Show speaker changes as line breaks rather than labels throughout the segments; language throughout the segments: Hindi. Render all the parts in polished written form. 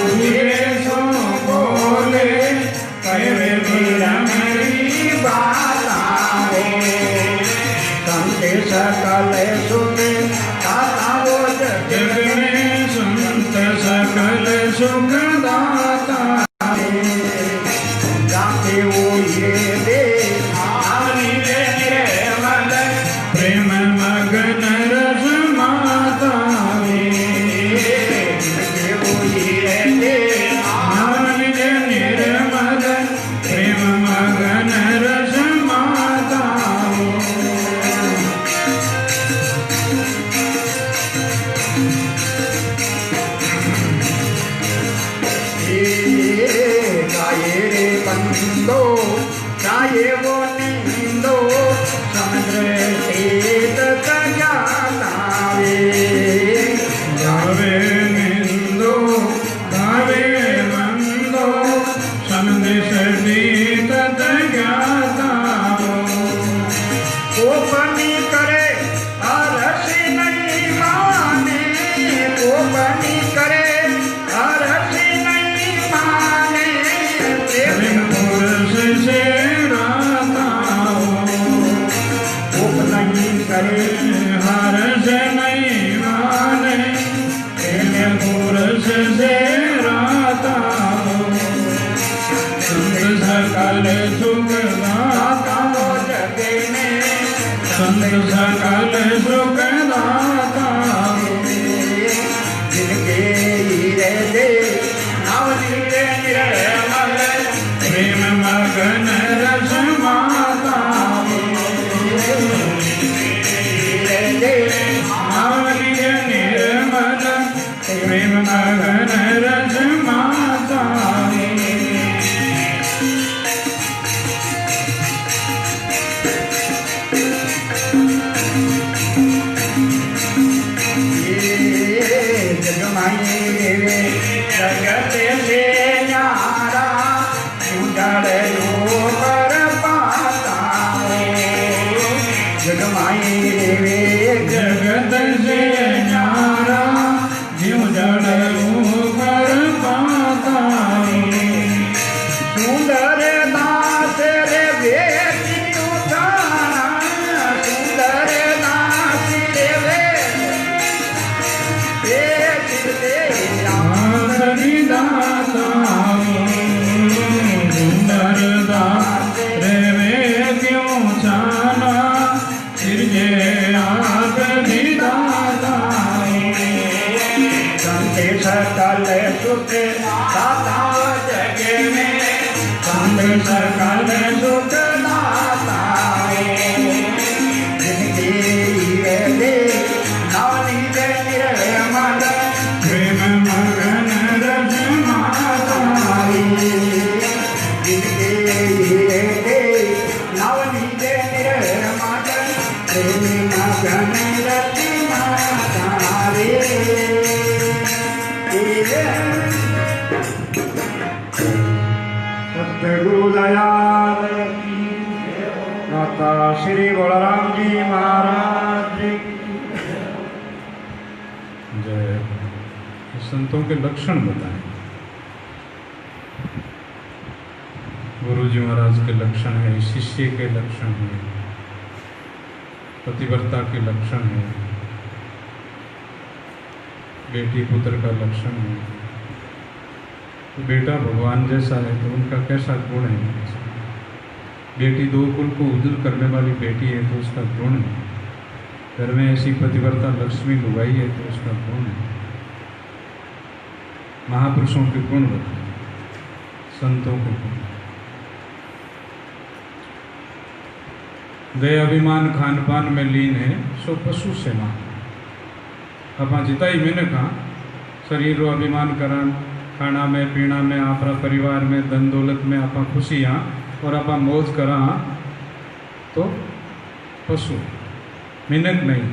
तुझे सो बोले कहे मेरा मेरी बात आवे संत सकल सुख दाता वो जग में संत सकल सुख दाता जाते वो ये दे प्रेम मगन रस माता निर्मल प्रेम मगन रस माता गाये रे बंदो गाये वो नींदो समुद्र तीत जातावे गावे निंदो गावे बंदो समुद्र तीत जातावो कोपनी करे अरसी नहीं माने कोपनी करे अरसी नहीं माने प्रेम पुरुष से करे हर्ष नहीं माने प्रेम पुरुष से राता संत सकल सुख दाता जगे में संत सकल सुख दाता जिनके हीरे दे नवनीरे निर्मल प्रेम मगन रस माता निर्मल प्रेम मगन रस माता जगमाई जगत से न्यारा उजड़ लो पर पाता जगमाई जगत से न्यारा उजड़ लो पर पाता सुंदर दास रे बेटी उतारा सुंदर दास रे बेटी दाता सुंदर दास रे बेटी उतारा सिरजे आगि दाता संत सकल सुख दाता जगे में संत सकल सुख दाता जिनके दे नवनीत निर्मल प्रेम मगन रस माता जिनके दे नवनीत निर्मल प्रेम मगन रस माता सतगुरु दयाल माता श्री बलराम जी महाराज
जय। संतों के लक्षण बताएं। गुरु जी महाराज के लक्षण है, शिष्य के लक्षण है, पतिव्रता के लक्षण है, बेटी पुत्र का लक्षण है। तो बेटा भगवान जैसा है तो उनका कैसा गुण है? बेटी दो कुल को उज्जवल करने वाली बेटी है तो उसका गुण है। घर में ऐसी पतिव्रता लक्ष्मी लुगाई है तो उसका गुण है। महापुरुषों के गुण बताए, संतों के गुण। दया अभिमान खान पान में लीन है सो पशु से मान। अपना जिताई मैंने कहा शरीर रो अभिमान करा, खाना में पीना में आपरा परिवार में धन दौलत में आपा खुशियाँ और आपा मौज करा तो पशु मिनक नहीं।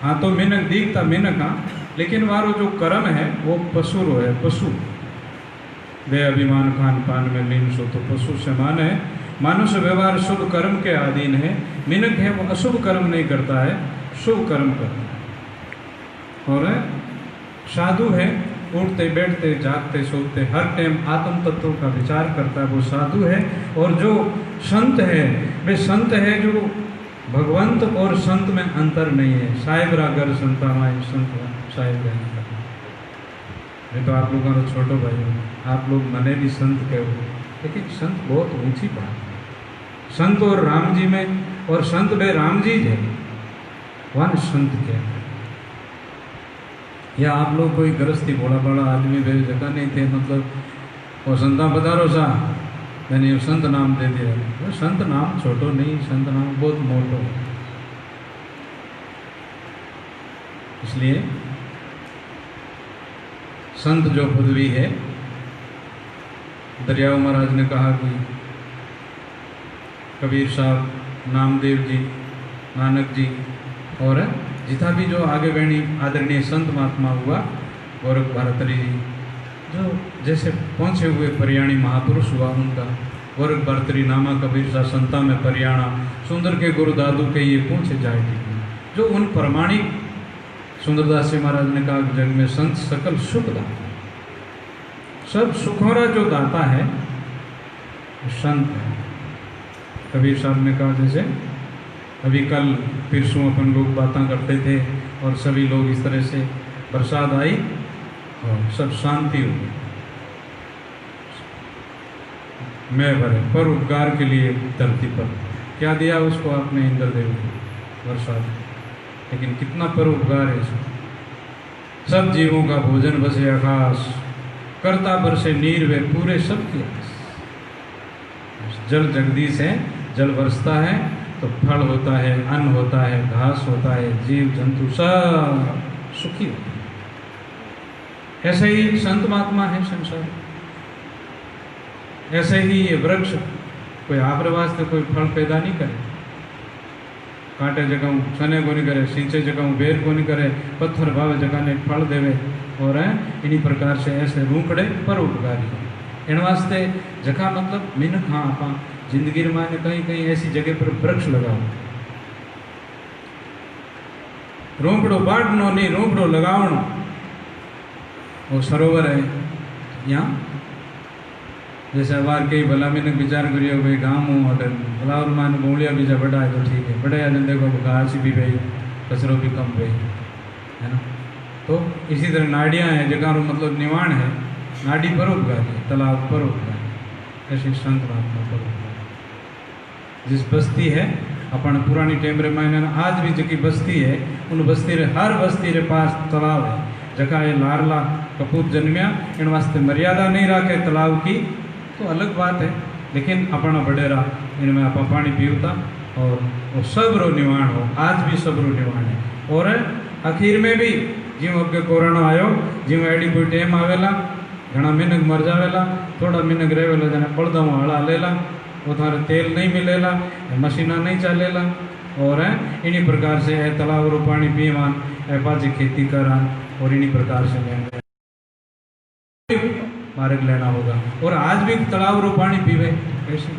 हाँ तो मिनक दिखता मिनक हाँ, लेकिन वारो जो कर्म है वो पशु रो है, पशु। दे अभिमान खान पान में लीन सो तो पशु से मान है। मनुष्य व्यवहार शुभ कर्म के अधीन है। मिनक है वो अशुभ कर्म नहीं करता है, शुभ कर्म करता है। और साधु है उठते बैठते जागते सोते हर टाइम आत्म तत्व का विचार करता है, वो साधु है। और जो संत है वे संत है जो भगवंत और संत में अंतर नहीं है। साहेब रागर संता माई संत साहेब अंतर। मैं तो आप लोगों का छोटो भाई हूँ, आप लोग मने भी संत कहो, लेकिन संत बहुत ऊंची बात है। संत और राम जी में, और संत बे राम जी है वन संत क्या है। या आप लोग कोई गृहस्थी बड़ा बड़ा आदमी वे जगह नहीं थे, मतलब वो संता पधारो सा मैंने ये संत नाम दे दिया। वो संत नाम छोटो नहीं, संत नाम बहुत मोटो है। इसलिए संत जो पदवी है, दरियाव महाराज ने कहा कि कबीर साहब, नामदेव जी, नानक जी और जितना भी जो आगे बढ़ी आदरणीय संत महात्मा हुआ, गोरख भारतरी जी जो जैसे पहुँचे हुए परियाणी महापुरुष हुआ, उनका गोरख भारतरी नामा कबीर साहब संता में परियाणा, सुंदर के गुरु दादू के ये पहुँचे जाए जो उन प्रमाणिक सुंदरदास जी महाराज ने कहा जग में संत सकल सुख दाता, सब सुखोरा जो दाता है संत है। कबीर साहब ने कहा जैसे अभी कल परसों अपन लोग बातें करते थे और सभी लोग इस तरह से बरसात आई और सब शांति हो गई, मैं भरे पर उपकार के लिए धरती पर क्या दिया उसको आपने इंद्रदेव को बरसात, लेकिन कितना परोपकार है इसमें। सब जीवों का भोजन बसे आकाश, करता बरसे नीर वे पूरे सब की आस। जल जगदीश है, जल बरसता है तो फल होता है, अन्न होता है, घास होता है, जीव जंतु सब सुखी होते हैं। ऐसे ही संत महात्मा है संसार, ऐसे ही ये वृक्ष कोई आपरे वास्ते कोई फल पैदा नहीं करे, कांटे जगह सने को नहीं करे, सिंचे जगह बेर को नहीं करे, पत्थर भावे जगह ने फल देवे, और इन्हीं प्रकार से ऐसे रूपड़े पर उपकारी इन वास्ते जगह मतलब मिनख। हाँ आप जिंदगी में कहीं कहीं ऐसी जगह पर वृक्ष लगाओ, रोपड़ो बांटनो नहीं रोपड़ो लगावनो। वो सरोवर है यहाँ, जैसे अबार कई भला मिनक विचार करियो भाई गाँव होटल भला और मान गोलिया बीजा बड़ा है तो ठीक है, बड़ा है देखो घास भी भाई कचरो भी कम भाई है ना। तो इसी तरह नाड़ियाँ हैं जगह मतलब निवाण है, नाड़ी परोपकारी है, तालाब परोपकारी, ऐसे संत महात्मा परोपकारी। जिस बस्ती है अपन पुरानी टाइम रे मायने आज भी जकी बस्ती है, उन बस्ती रे हर बस्ती रे पास तालाब है। जगह ये लारला कपूत जन्मिया इन वास्ते मर्यादा नहीं रखे तालाब की तो अलग बात है, लेकिन अपना बडेरा इनमें आप पानी पीवता और वो सब रो निवाण हो, आज भी सब रो निवाण है। और आखिर में भी जिम अगे कोरोना आयो, जिम एडी कोई टाइम आवेला, घना मिनक मर जावेला, थोड़ा मिनक रहेला जना पड़दा में हड़ा लेला, वो थारे तेल नहीं मिलेला, मशीना नहीं चलेला, और इन्हीं प्रकार से ए तालाब रो पानी पीवान, ए पाची खेती करान, और इन्हीं प्रकार से लेंगे मार्ग लेना होगा। और आज भी तालाब रो पानी पीवे कैसे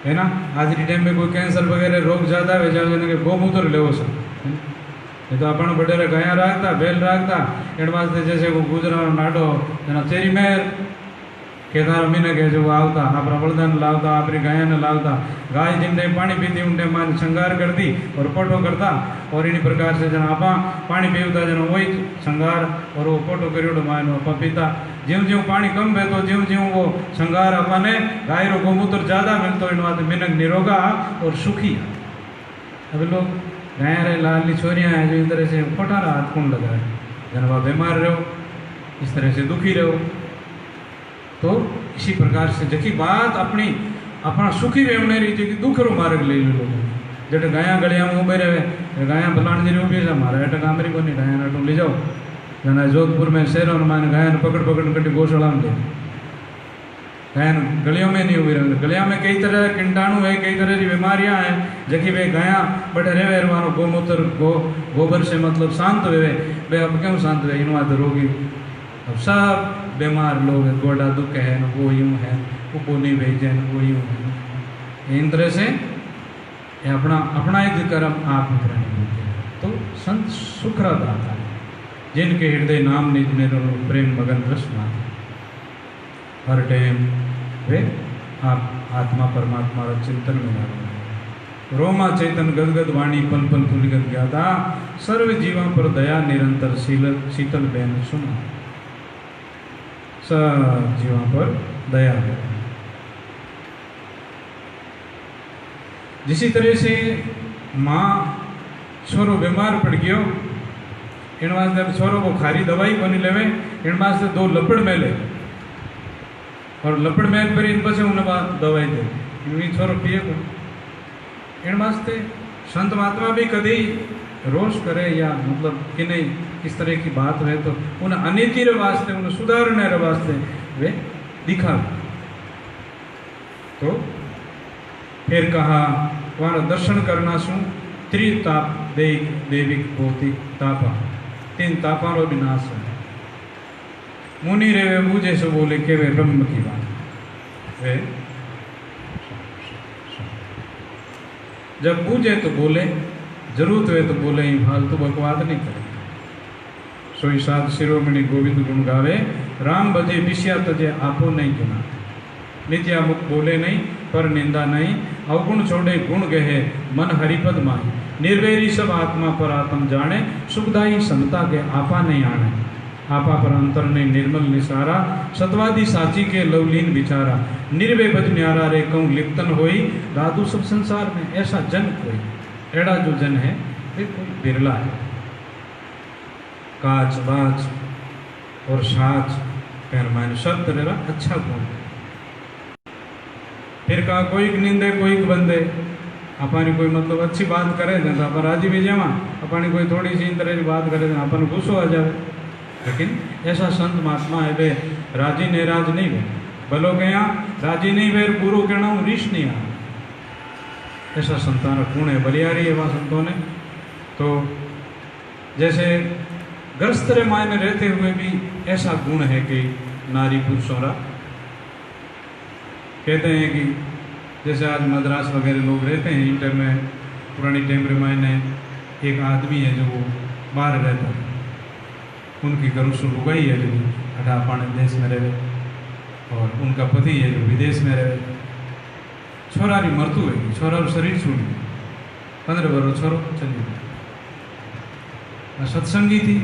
है ना। आज के टाइम में कोई कैंसर वगैरह रोग ज़्यादा है, जाने गोमूत्र ले सर ये तो अपन बड़े गाया राखता बेल राखता इन वास्ते जैसे वो गुजरा नाडो जना तेरी मेहर केदार मीने के जो आवता आप बलदान लावता अपनी गाय ने लावता, गाय जिनने पानी पीती उनने मान श्रृंगार कर दी और पोटो करता, और इन्हीं प्रकार से जना आप पानी पीवता जना वही श्रृंगार और वो पोटो करियो मान आप पीता। ज्यों ज्यों पानी कम बे तो ज्यों ज्यों वो श्रृंगार अपने गाय रो गोमूत्र ज़्यादा मिलते इन वास्ते मिनक निरोगा और सुखी। अब लोग गाय रे लाली छोरियाँ हैं जो इस तरह से खोटारा हाथ कौन लगा है, जनवा बीमार रहो, इस तरह से दुखी रहो। तो इसी प्रकार से जबकि बात अपनी अपना सुखी रहने रही थी कि दुख रो मार्ग ले लो लोग जट गाया गलिया में उबे रहे गाया भलान जी उभी से हमारा एट कामरी को नहीं गाया नाटू ले जाओ जना जोधपुर में शहरों में मान गायन पकड़ पकड़ कटी गौशाला में ले गायन गलियों में नहीं उभी रहे। गलिया में कई तरह कीटाणु है, कई तरह की बीमारियां हैं जबकि वे गाया बड़े रहे मानो गोमूत्र गोबर से मतलब शांत हुए वे अब क्यों शांत हुए इन बात रोगी अब सब बीमार लोग हैं, गोडा दुख है न वो यूँ है वो नहीं भेजे न वो यूँ है। इन तरह से अपना अपना एक कर्म आप करने तो संत सुख दाता है। जिनके हृदय नाम निज निरंतर प्रेम मगन रस मात, हर टाइम वे आप आत्मा परमात्मा का चिंतन में लगे। रोमा चैतन गदगद वाणी पल पल फुलगत ज्ञाता, सर्व जीवा पर दया निरंतर शीतल बैन सुना। सब जीवा पर दया है। जिसी तरह से माँ छोरो बीमार पड़ गयो, इन वास्ते छोरो को खारी दवाई बनी लेवे, इन वास्ते 2 लपड़ मेले और लपड़ मेल पर इन पसे उन्हें बात दवाई दे, इन छोरो पिए को। इन वास्ते संत महात्मा भी कभी रोष करे या मतलब कि नहीं इस तरह की बात है तो उन्हें अनिति रे वास्ते, उन्हें सुधारने रे वास्ते वे दिखा। तो फिर कहा वहाँ दर्शन करना शू त्रिताप देविक भौतिक तापा, 3 तापा रो विनाश है। मुनि रे वे बूझे से बोले के वे ब्रह्म की बात वे जब बूझे तो बोले, जरूरत हुए तो बोले, ही फालतू बकवाद नहीं करे। सोई साध शिरोमणि गोविंद गुण गावे, राम भजे विषया तजे आपो नहीं गुना। नित्या मुख बोले नहीं पर निंदा नहीं, अवगुण छोड़े गुण गहे मन हरिपद माही। निर्वैरी सब आत्मा पर आत्म जाने, सुखदाई समता के आपा नहीं आने। आपा पर अंतर ने निर्मल निसारा, सतवादी साची के लवलीन विचारा। निर्वे बज न्यारा रे कहूँ लिप्तन होई, दादू सब संसार में ऐसा जन कोई। एड़ा जो जन है वे कोई बिरला है। काच बाच और साच पैरमान सब तेरा अच्छा गुण। फिर कहा कोई निंदे कोई बंदे, अपनी कोई मतलब अच्छी बात करे तो अपन राजी भी जावा, अपनी कोई थोड़ी सी इन तरह की बात करे तो अपन गुस्सो आ जाए। लेकिन ऐसा संत महात्मा है वे राजी नेराज नहीं वे, भलो कया राजी नहीं वे बुरो कहना रीश नहीं आ। ऐसा संतान गुण है, बलियारी है वहाँ संतों ने। तो जैसे ग्रस्त रे मायने रहते हुए भी ऐसा गुण है कि नारी पुरुषों रा कहते हैं कि जैसे आज मद्रास वगैरह लोग रहते हैं इंटर में, पुरानी टाइम रे मायने एक आदमी है जो वो बाहर रहता है, उनकी गरुसु लुगाई है जो अठापाने देश में रहे और उनका पति है जो विदेश में रहे। छोरारी मरतू है, छोरा शरीर छूट गया, 15 वर्ष छोरो चली गई। सत्संगी थी,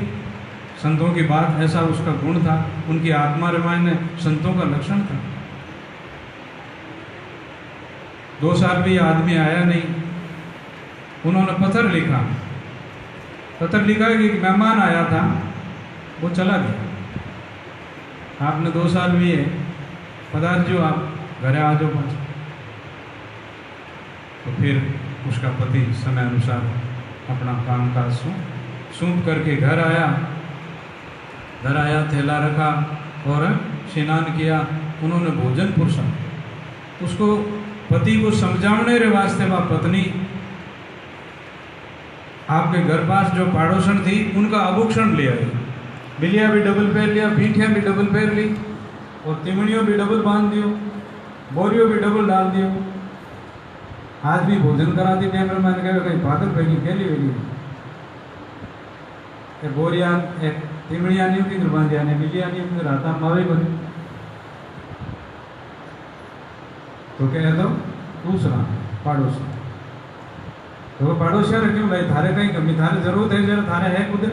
संतों की बात ऐसा उसका गुण था, उनकी आत्मा रामायण ने संतों का लक्षण था। 2 साल भी आदमी आया नहीं, उन्होंने पत्र लिखा कि मेहमान आया था वो चला गया, आपने 2 साल भी है, पधार जो आप घर आ जाओ पास। तो फिर उसका पति समय अनुसार अपना काम काज सूंप करके घर आया, थैला रखा और स्नान किया। उन्होंने भोजन पुरसा, उसको पति को समझाने रे वास्ते वह पत्नी आपके घर पास जो पाड़ोसन थी उनका आभूषण ले आई। बिलिया भी डबल पहन लिया, पीठियाँ भी डबल पहन ली और तिमड़ियों भी डबल बांध दियो, बोरियों भी डबल डाल दियो। आज भी भोजन कराती टाइम पर मैंने कहा कहीं पागल भैगी खेली वेली बोरिया एक तिमड़िया नहीं होती बांधिया ने बिलिया नहीं होती राता मावे बने। तो कह दो दूसरा पड़ोसी, तो पड़ोसिया ने क्यों लाई, थारे कहीं कमी, थारे जरूरत है जरा, थारे है कुदर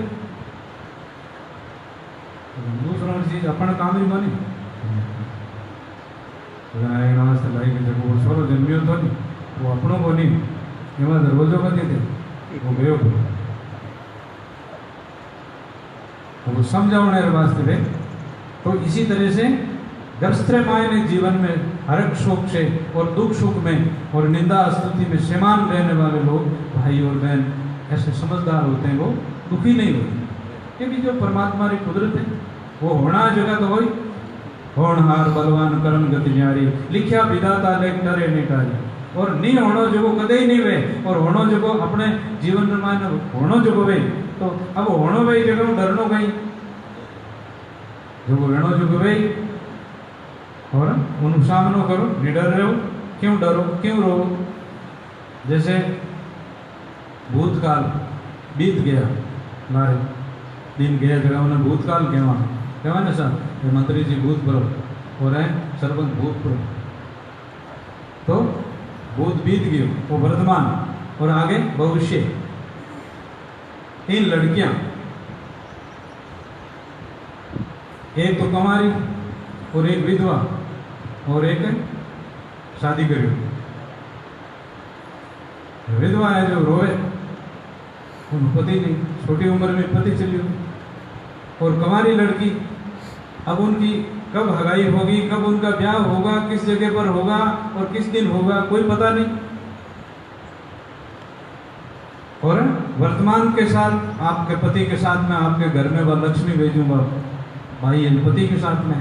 दूसरा चीज अपन काम ही बनी। वास्ते लाई कि जब वो छोरो जन्मियो तो नहीं, वो अपनों को नहीं, एवं दरवाजों में थे वो गयो वो समझाने वास्ते वे। तो इसी तरह से ग्रस्त्र मायने जीवन में हरक सुख से और दुख सुख में और निंदा स्तुति में समान रहने वाले लोग भाई और बहन ऐसे समझदार होते हैं, वो दुखी नहीं होते, क्योंकि जो परमात्मा की कुदरत है वो होना जगह तो वही होनहार बलवान कर्म गति न्यारी, लिखा विधाता लेख डरे निटारी। और नहीं होनो जो कदे ही नहीं वे, और होनो जो अपने जीवन में मान होनो जो वे, तो अब होनो भाई जगह डरनो गई जो वेणो जो वे और उन सामनो करो, निडर रहो, क्यों डरो क्यों रो। जैसे भूतकाल बीत गया हमारे, दिन गया जगह उन्हें भूतकाल कहवा ना सर ये मंत्री जी भूतपूर्व और है सरपंच भूतपूर्व। तो भूत बीत गयो वो वर्तमान और आगे भविष्य। इन लड़कियां एक तो कुंवारी और एक विधवा और एक शादी करी। विधवा है जो रोए उन पति नहीं, छोटी उम्र में पति चली गई। और कुंवारी लड़की अब उनकी कब हगाई होगी, कब उनका ब्याह होगा, किस जगह पर होगा और किस दिन होगा कोई पता नहीं। और वर्तमान के साथ आपके पति के साथ में आपके घर में वह लक्ष्मी भेजूंगा भाई पति के साथ में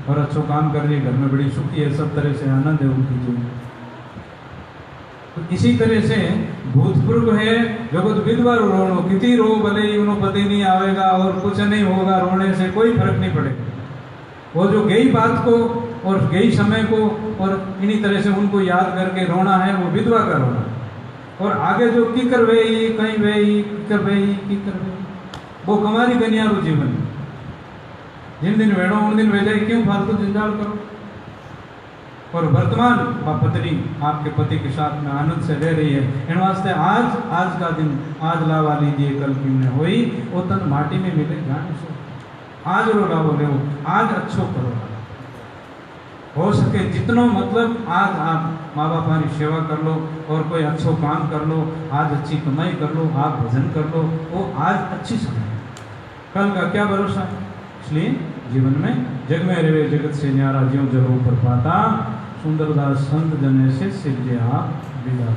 और अच्छा काम कर रही है, घर में बड़ी सुखी है, सब तरह से आनंद है उनकी जीवन। तो इसी तरह से भूतपूर्व है जगत विधवा रोनो किति रो भले ही उन्हों पति नहीं आवेगा और कुछ नहीं होगा, रोने से कोई फर्क नहीं पड़ेगा। वो जो गई बात को और गई समय को और इन्हीं तरह से उनको याद करके रोना है वो विधवा का रोना। और आगे जो किकर वेई कहीं वेई किकर वेई किकर वेई वो कुंवारी कन्या रो जीवन। जिन दिन वेणो उन दिन वे जाए, क्यों फालतू जंजाल करो। और वर्तमान पत्नी आपके पति के साथ में आनंद से रह रही है। इन वास्ते आज का दिन आज लावा लीजिए कल किमने होई वो तन माटी में मिले जाने से आज रो लावो ले आज अच्छो करो। हो सके जितनो मतलब आज आप माँ बाप की सेवा कर लो और कोई अच्छो काम कर लो, आज अच्छी कमाई कर लो, आप भजन कर लो, वो आज अच्छी समय है। कल का क्या भरोसा है। इसलिए जीवन में जग में रहे जगत से न्यारा ज्यों जरो पर पाता सुंदरदास संत जने से सिद्धे आप विदा।